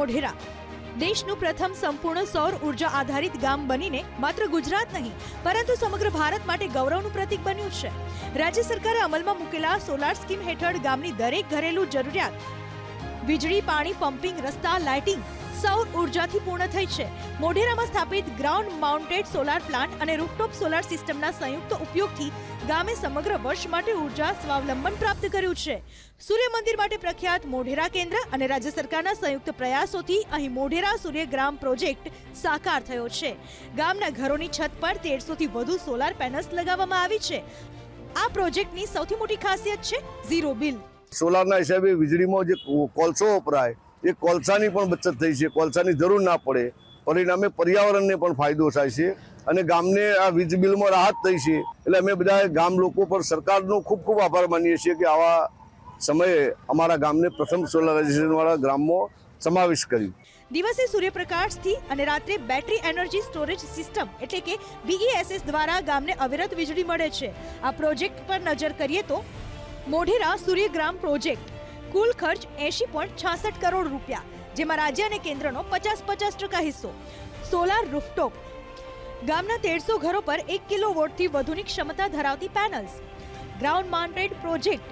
મોઢેરા દેશનું પ્રથમ સંપૂર્ણ સૌર ઉર્જા આધારિત ગામ બનીને માત્ર ગુજરાત નહીં પરંતુ સમગ્ર ભારત માટે ગૌરવનું પ્રતીક બન્યું છે। રાજ્ય સરકારે અમલમાં મૂકેલા સોલાર સ્કીમ હેઠળ ગામની દરેક ઘરેલુ જરૂરિયાત વીજળી, પાણી, પમ્પિંગ, રસ્તા, લાઇટિંગ સૌર ઉર્જાથી પૂર્ણ થઈ છે। મોઢેરામાં સ્થાપિત ગ્રાઉન્ડ માઉન્ટેડ સોલાર પ્લાન્ટ અને રૂફટોપ સોલાર સિસ્ટમના સંયુક્ત ઉપયોગથી ગામે સમગ્ર વર્ષ માટે ઉર્જા સ્વાવલંબન પ્રાપ્ત કર્યું છે। સૂર્ય મંદિર માટે પ્રખ્યાત મોઢેરા કેન્દ્ર અને રાજ્ય સરકારના સંયુક્ત પ્રયાસોથી અહીં મોઢેરા સૂર્યગ્રામ પ્રોજેક્ટ સાકાર થયો છે। ગામના ઘરોની છત પર 1300થી વધુ સોલાર પેનલ્સ લગાવવામાં આવી છે। આ પ્રોજેક્ટની સૌથી મોટી ખાસિયત છે ઝીરો બિલ। સોલારના હિસાબે વીજળીમાં જે કોલસો વપરાય એ કોલસાની પણ બચત થઈ છે, કોલસાની જરૂર ના પડે, પરિણામે પર્યાવરણને પણ ફાયદો થાય છે અને ગામને આ વીજ બિલમાં રાહત થઈ છે। એટલે અમે બધા ગામ લોકો પર સરકારનો ખૂબ ખૂબ આભાર માનીએ છીએ કે આવા સમયે અમારા ગામને પ્રથમ સોલારાઇઝેશનવાળા ગ્રામમાં સમાવેશ કર્યું। દિવસે સૂર્યપ્રકાશથી અને રાત્રે બેટરી એનર્જી સ્ટોરેજ સિસ્ટમ એટલે કે BESS દ્વારા ગામને અવિરત વીજળી મળે છે। આ પ્રોજેક્ટ પર નજર કરીએ તો મોઢેરા સૂર્યગ્રામ પ્રોજેક્ટ કુલ ખર્ચ 80.66 કરોડ રૂપિયા, જેમાં રાજ્ય અને કેન્દ્રનો 50% હિસ્સો। સોલાર રૂફટોપ ગામના 1300 ઘરો પર 1 કિલોવોટથી વધુની ક્ષમતા ધરાવતી પેનલ્સ। ગ્રાઉન્ડ માઉન્ટેડ પ્રોજેક્ટ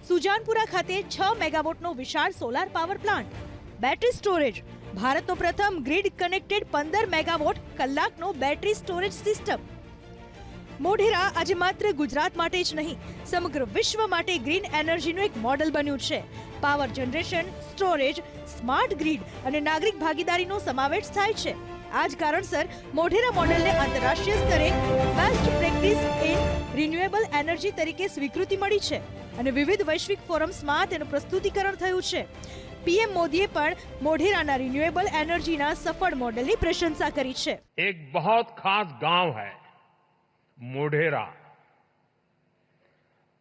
સુજાનપુરા ખાતે 6 મેગાવોટનો વિશાળ solar power plant. Battery storage ભારતનો પ્રથમ ગ્રીડ કનેક્ટેડ 15 મેગાવોટ કલાકનો બેટરી સ્ટોરેજ સિસ્ટમ। મોઢેરા આજે માત્ર ગુજરાત માટે જ નહીં સમગ્ર વિશ્વ માટે ગ્રીન એનર્જીનું એક મોડેલ બન્યું છે। Power generation, storage, smart grid અને નાગરિક ભાગીદારીનો સમાવેશ થાય છે। આ જ કારણસર મોઢેરા મોડેલને આંતરરાષ્ટ્રીય સ્તરે best practice in renewable energy તરીકે સ્વીકૃતિ મળી છે અને વિવિધ વૈશ્વિક ફોરમ્સમાં તેનું પ્રસ્તુતિકરણ થયું છે। PM મોદીએ પણ મોઢેરાના રિન્યુએબલ એનર્જીના સફળ મોડેલની પ્રશંસા કરી છે। એક बहुत खास गांव है मोढेरा।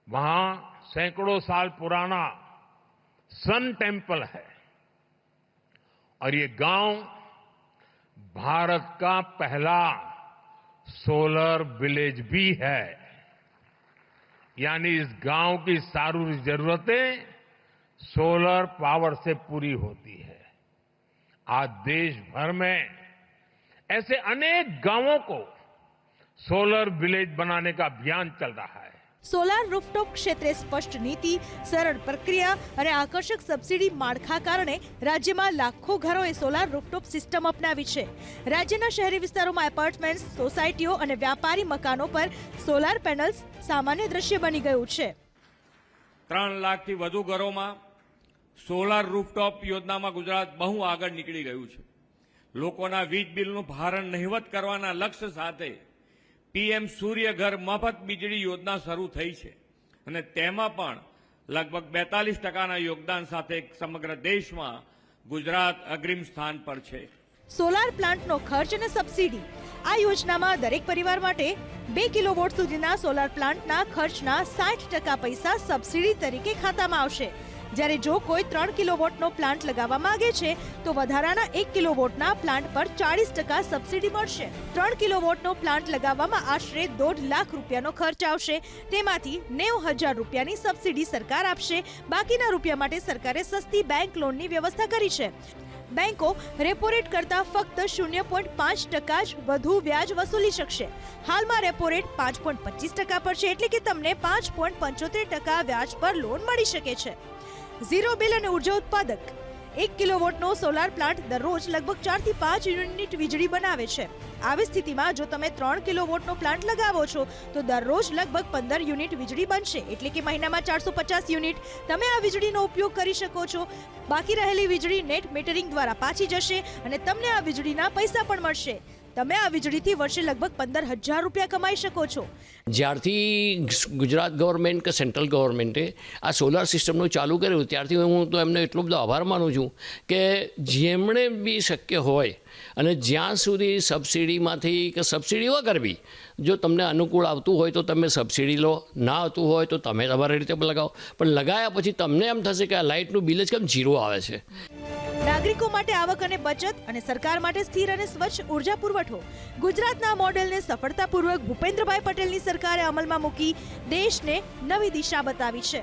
वहां सैकड़ों साल पुराना सन टेम्पल है और ये गांव भारत का पहला सोलर विलेज भी है। यानी इस गांव की सारी जरूरतें सोलर पावर से पूरी होती है। आज देश भर में ऐसे अनेक गांवों को सोलर विलेज बनाने का अभियान चल रहा है। સોલાર રૂફટોપ ક્ષેત્રે સ્પષ્ટ નીતિ, સરળ પ્રક્રિયા અને આકર્ષક સબસિડી માળખા કારણે રાજ્યમાં લાખો ઘરોએ સોલાર રૂફટોપ સિસ્ટમ અપનાવી છે। રાજ્યના શહેરી વિસ્તારોમાં એપાર્ટમેન્ટ્સ, સોસાયટીઓ અને વ્યાપારી મકાનો પર સોલાર પેનલ્સ સામાન્ય દ્રશ્ય બની ગયું છે। 3 લાખથી વધુ ઘરોમાં સોલાર રૂફટોપ યોજનામાં ગુજરાત બહુ આગળ નીકળી ગયું છે। લોકોના વીજ બિલનું ભારણ નહિવત કરવાના લક્ષ્ય સાથે PM સૂર્ય ઘર મફત વીજળી યોજના શરૂ થઈ છે અને તેમાં પણ લગભગ 42% યોગદાન સાથે સમગ્ર દેશમાં ગુજરાત અગ્રીમ સ્થાન પર છે। સોલાર પ્લાન્ટનો ખર્ચ અને સબસિડી આ યોજનામાં દરેક પરિવાર માટે 2 કિલોવોટ સુધીના સોલાર પ્લાન્ટના ખર્ચના 60% પૈસા સબસિડી તરીકે ખાતામાં આવશે। જ્યારે જો કોઈ 3 કિલોવોટનો પ્લાન્ટ લગાવવા માંગે છે તો વધારાના 1 કિલોવોટના પ્લાન્ટ પર 40% સબસિડી મળશે। 3 કિલોવોટનો પ્લાન્ટ લગાવવામાં આશરે 1.5 લાખ રૂપિયાનો ખર્ચ આવશે। તેમાંથી 90,000 રૂપિયાની સબસિડી સરકાર આપશે। બાકીના રૂપિયા માટે સરકારે સસ્તી બેંક લોનની વ્યવસ્થા કરી છે। બેંકો રેપો રેટ કરતા ફક્ત 0.5% જ વધુ વ્યાજ વસૂલી શકશે। હાલમાં રેપો રેટ 5.25% પર છે, એટલે કે તમને 5.75% વ્યાજ પર લોન મળી શકે છે। ઝીરો બિલ અને ઉર્જા ઉત્પાદક 1 કિલોવોટનો સોલાર પ્લાન્ટ દરરોજ લગભગ 4 થી 5 યુનિટ વીજળી બનાવે છે। આવી સ્થિતિમાં જો તમે 3 કિલોવોટનો પ્લાન્ટ લગાવો છો તો દરરોજ લગભગ 15 યુનિટ વીજળી બનશે, એટલે કે મહિનામાં 450 યુનિટ તમે આ વીજળીનો ઉપયોગ કરી શકો છો। બાકી રહેલી વીજળી નેટ મીટરિંગ દ્વારા પાછી જશે અને તમને આ વીજળીના પૈસા પણ મળશે। તમે આ વીજળીથી વર્ષે લગભગ 15,000 રૂપિયા કમાઈ શકો છો। જ્યારથી ગુજરાત ગવર્મેન્ટ કે સેન્ટ્રલ ગવર્મેન્ટે આ સોલાર સિસ્ટમનું ચાલુ કર્યું ત્યારથી હું તો એમનો એટલો બધો આભાર માનું છું કે જેમણે બી શક્ય હોય અને જ્યાં સુધી સબસિડીમાંથી કે સબસિડી વગર બી જો તમને અનુકૂળ આવતું હોય તો તમે સબસિડી લો, ના આવતું હોય તો તમે તમારી રીતે લગાવો, પણ લગાવ્યા પછી તમને એમ થશે કે આ લાઇટનું બિલ જ કેમ ઝીરો આવે છે। નાગરિકો માટે આવક અને બચત અને સરકાર માટે સ્થિર અને સ્વચ્છ ઉર્જા પુરવઠો ગુજરાતના મોડેલને સફળતાપૂર્વક ભૂપેન્દ્રભાઈ પટેલની સરકારે અમલમાં મૂકી દેશને નવી દિશા બતાવી છે।